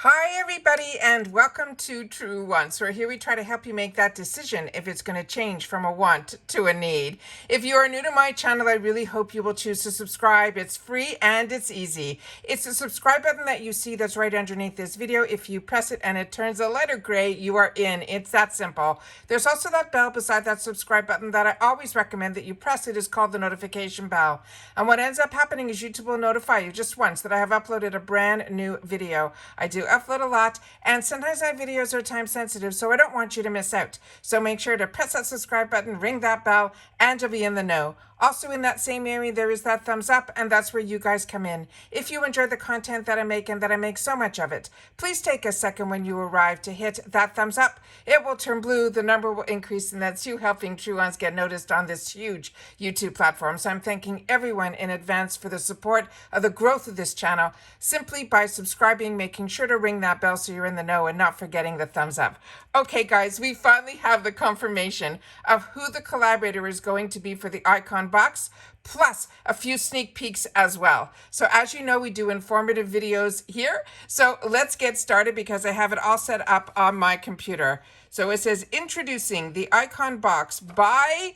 Hi everybody and welcome to True Wants, where here we try to help you make that decision if it's going to change from a want to a need. If you are new to my channel, I really hope you will choose to subscribe. It's free and it's easy. It's the subscribe button that you see that's right underneath this video. If you press it and it turns a lighter gray, you are in. It's that simple. There's also that bell beside that subscribe button that I always recommend that you press. It is called the notification bell. And what ends up happening is YouTube will notify you just once that I have uploaded a brand new video. I do upload a lot, and sometimes my videos are time sensitive, so I don't want you to miss out. So make sure to press that subscribe button, ring that bell, and you'll be in the know. Also in that same area, there is that thumbs up, and that's where you guys come in. If you enjoy the content that I make and that I make so much of it, please take a second when you arrive to hit that thumbs up. It will turn blue, the number will increase, and that's you helping True Ones get noticed on this huge YouTube platform. So I'm thanking everyone in advance for the support of the growth of this channel, simply by subscribing, making sure to ring that bell so you're in the know, and not forgetting the thumbs up. Okay guys, we finally have the confirmation of who the collaborator is going to be for the icon box, plus a few sneak peeks as well. So as you know, we do informative videos here. So let's get started because I have it all set up on my computer. So it says introducing the icon box by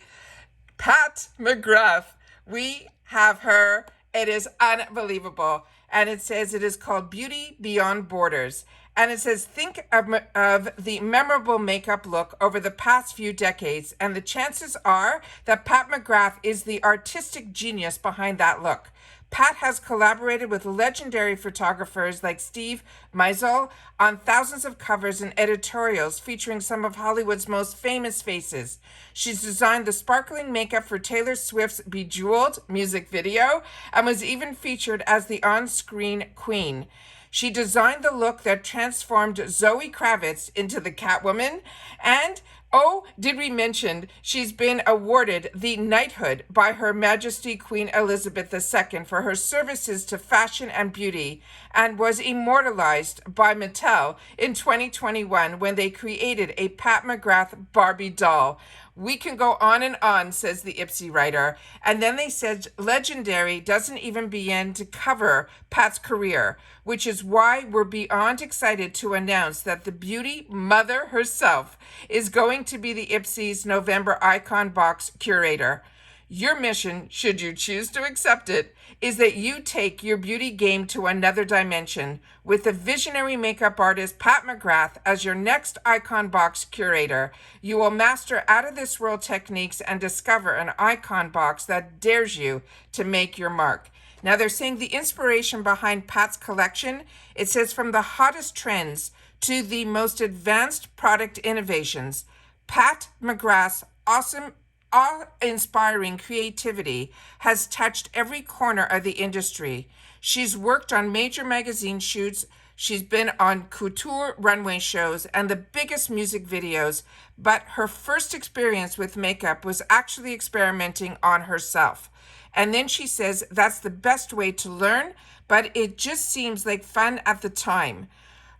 Pat McGrath. We have her. It is unbelievable. And it says it is called Beauty Beyond Borders. And it says, think of the memorable makeup look over the past few decades, and the chances are that Pat McGrath is the artistic genius behind that look. Pat has collaborated with legendary photographers like Steve Meisel on thousands of covers and editorials featuring some of Hollywood's most famous faces. She's designed the sparkling makeup for Taylor Swift's Bejeweled music video and was even featured as the on-screen queen. She designed the look that transformed Zoe Kravitz into the Catwoman. And, oh, did we mention she's been awarded the knighthood by Her Majesty Queen Elizabeth II for her services to fashion and beauty, and was immortalized by Mattel in 2021 when they created a Pat McGrath Barbie doll. We can go on, says the IPSY writer. And then they said legendary doesn't even begin to cover Pat's career, which is why we're beyond excited to announce that the beauty mother herself is going to be the IPSY's November Icon Box curator. Your mission, should you choose to accept it, is that you take your beauty game to another dimension with the visionary makeup artist Pat McGrath as your next Icon Box curator. You will master out-of-this-world techniques and discover an icon box that dares you to make your mark. Now they're saying the inspiration behind Pat's collection, it says from the hottest trends to the most advanced product innovations, Pat McGrath's awesome awe-inspiring creativity has touched every corner of the industry. She's worked on major magazine shoots, she's been on couture runway shows and the biggest music videos, but her first experience with makeup was actually experimenting on herself. And then she says that's the best way to learn, but it just seems like fun at the time.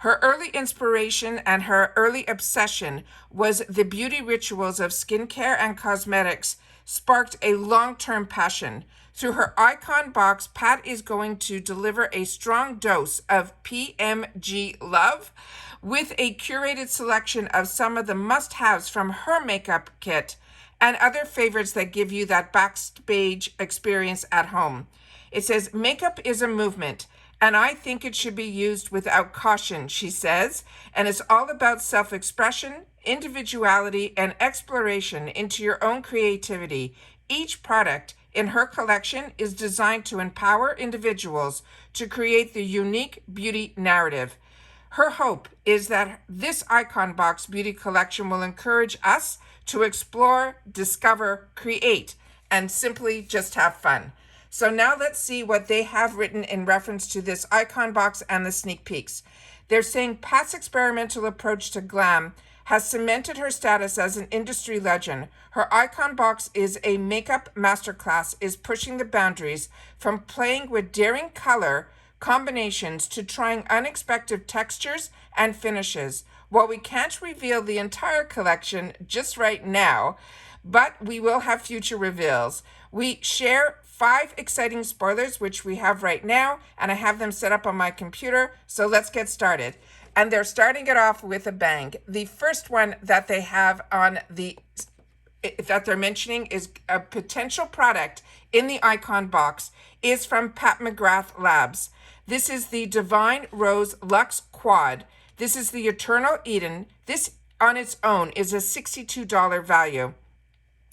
Her early inspiration and her early obsession was the beauty rituals of skincare and cosmetics sparked a long-term passion. Through her icon box, Pat is going to deliver a strong dose of PMG love with a curated selection of some of the must-haves from her makeup kit and other favorites that give you that backstage experience at home. It says, makeup is a movement, and I think it should be used without caution, she says, and it's all about self-expression, individuality, and exploration into your own creativity. Each product in her collection is designed to empower individuals to create the unique beauty narrative. Her hope is that this Icon Box beauty collection will encourage us to explore, discover, create, and simply just have fun. So now let's see what they have written in reference to this icon box and the sneak peeks. They're saying Pat's experimental approach to glam has cemented her status as an industry legend. Her icon box is a makeup masterclass, is pushing the boundaries from playing with daring color combinations to trying unexpected textures and finishes. While we can't reveal the entire collection just right now, but we will have future reveals. We share 5 exciting spoilers, which we have right now, and I have them set up on my computer. So let's get started. And they're starting it off with a bang. The first one that they have on that they're mentioning is a potential product in the icon box is from Pat McGrath Labs. This is the Divine Rose Luxe Quad. This is the Eternal Eden. This on its own is a $62 value.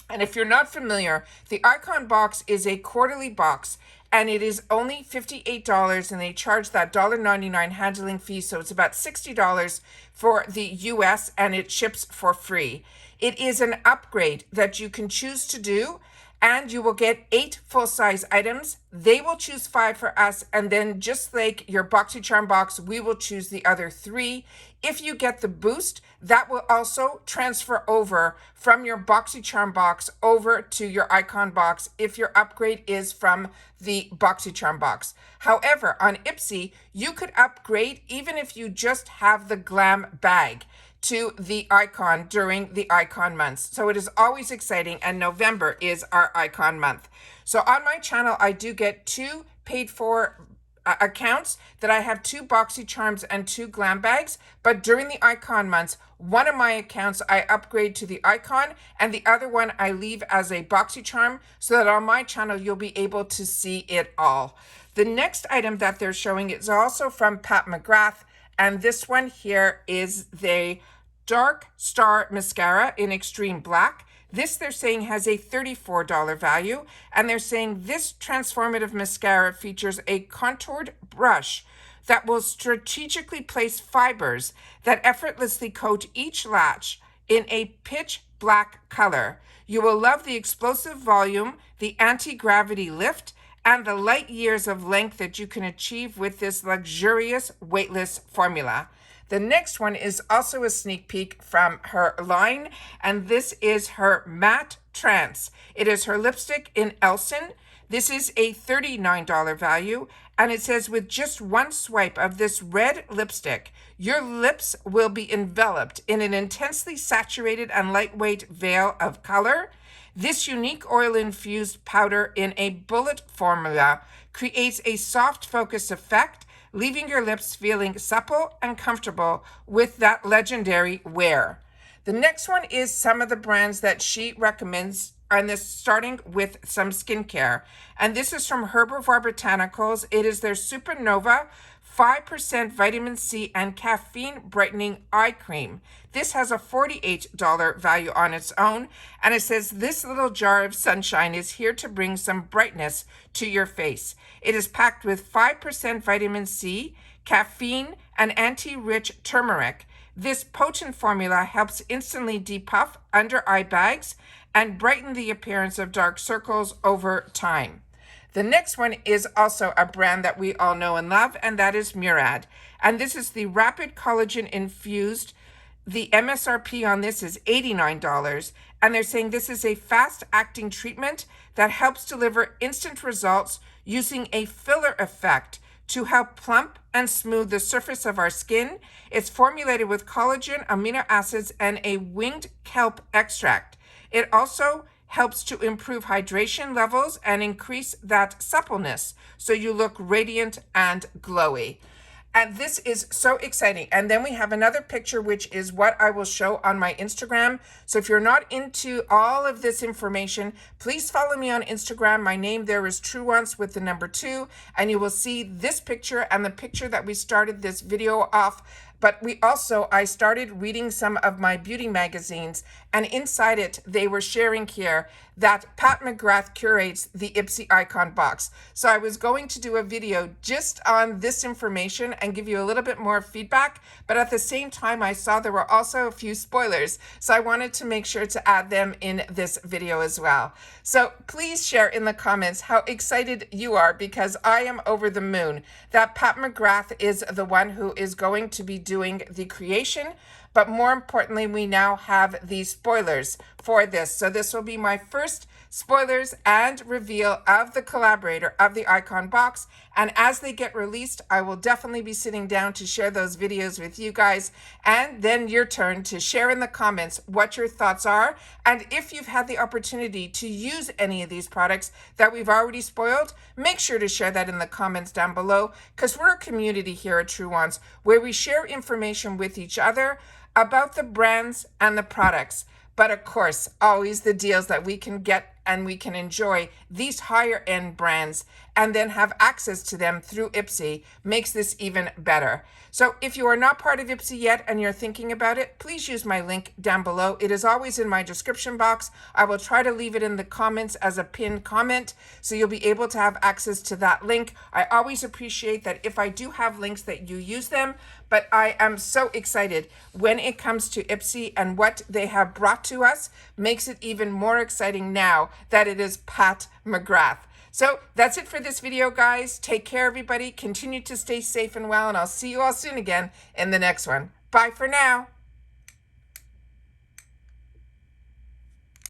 And if you're not familiar, the icon box is a quarterly box and it is only $58, and they charge that $1.99 handling fee. So it's about $60 for the US, and it ships for free. It is an upgrade that you can choose to do, and you will get 8 full-size items. They will choose 5 for us, and then just like your BoxyCharm box, we will choose the other 3. If you get the boost, that will also transfer over from your BoxyCharm box over to your icon box if your upgrade is from the BoxyCharm box. However, on IPSY, you could upgrade even if you just have the glam bag to the icon during the icon months. So it is always exciting, and November is our icon month. So on my channel, I do get 2 paid for accounts that I have 2 BoxyCharms and 2 glam bags, but during the icon months, one of my accounts I upgrade to the icon and the other one I leave as a BoxyCharm, so that on my channel you'll be able to see it all. The next item that they're showing is also from Pat McGrath, and this one here is the Dark Star Mascara in Extreme Black. This, they're saying, has a $34 value, and they're saying this transformative mascara features a contoured brush that will strategically place fibers that effortlessly coat each lash in a pitch black color. You will love the explosive volume, the anti-gravity lift, and the light years of length that you can achieve with this luxurious weightless formula. The next one is also a sneak peek from her line, and this is her Matte Trance. It is her lipstick in Elson. This is a $39 value, and it says with just one swipe of this red lipstick, your lips will be enveloped in an intensely saturated and lightweight veil of color. This unique oil-infused powder in a bullet formula creates a soft focus effect, leaving your lips feeling supple and comfortable with that legendary wear. The next one is some of the brands that she recommends, and this starting with some skincare. And this is from Herbivore Botanicals. It is their Supernova 5% vitamin C and caffeine brightening eye cream. This has a $48 value on its own, and it says this little jar of sunshine is here to bring some brightness to your face. It is packed with 5% vitamin C, caffeine, and anti-rich turmeric. This potent formula helps instantly depuff under eye bags and brighten the appearance of dark circles over time. The next one is also a brand that we all know and love, and that is Murad. And this is the Rapid Collagen Infused. The MSRP on this is $89, and they're saying this is a fast-acting treatment that helps deliver instant results using a filler effect to help plump and smooth the surface of our skin. It's formulated with collagen, amino acids, and a winged kelp extract. It also helps to improve hydration levels and increase that suppleness so you look radiant and glowy. And this is so exciting. And then we have another picture, which is what I will show on my Instagram. So if you're not into all of this information, please follow me on Instagram. My name there is Truance with the number 2, and you will see this picture and the picture that we started this video off. But I started reading some of my beauty magazines, and inside it, they were sharing here that Pat McGrath curates the IPSY icon box. So I was going to do a video just on this information and give you a little bit more feedback, but at the same time, I saw there were also a few spoilers. So I wanted to make sure to add them in this video as well. So please share in the comments how excited you are, because I am over the moon that Pat McGrath is the one who is going to be doing the creation but more importantly, we now have the spoilers for this. So this will be my first spoilers and reveal of the collaborator of the icon box. And as they get released, I will definitely be sitting down to share those videos with you guys. And then your turn to share in the comments what your thoughts are. And if you've had the opportunity to use any of these products that we've already spoiled, make sure to share that in the comments down below, because we're a community here at True Ones where we share information with each other about the brands and the products. But of course, always the deals that we can get and we can enjoy these higher end brands and then have access to them through IPSY makes this even better. So if you are not part of IPSY yet and you're thinking about it, please use my link down below. It is always in my description box. I will try to leave it in the comments as a pinned comment, so you'll be able to have access to that link. I always appreciate that if I do have links that you use them, but I am so excited when it comes to IPSY, and what they have brought to us makes it even more exciting now that it is Pat McGrath. So that's it for this video, guys. Take care, everybody. Continue to stay safe and well, and I'll see you all soon again in the next one. Bye for now.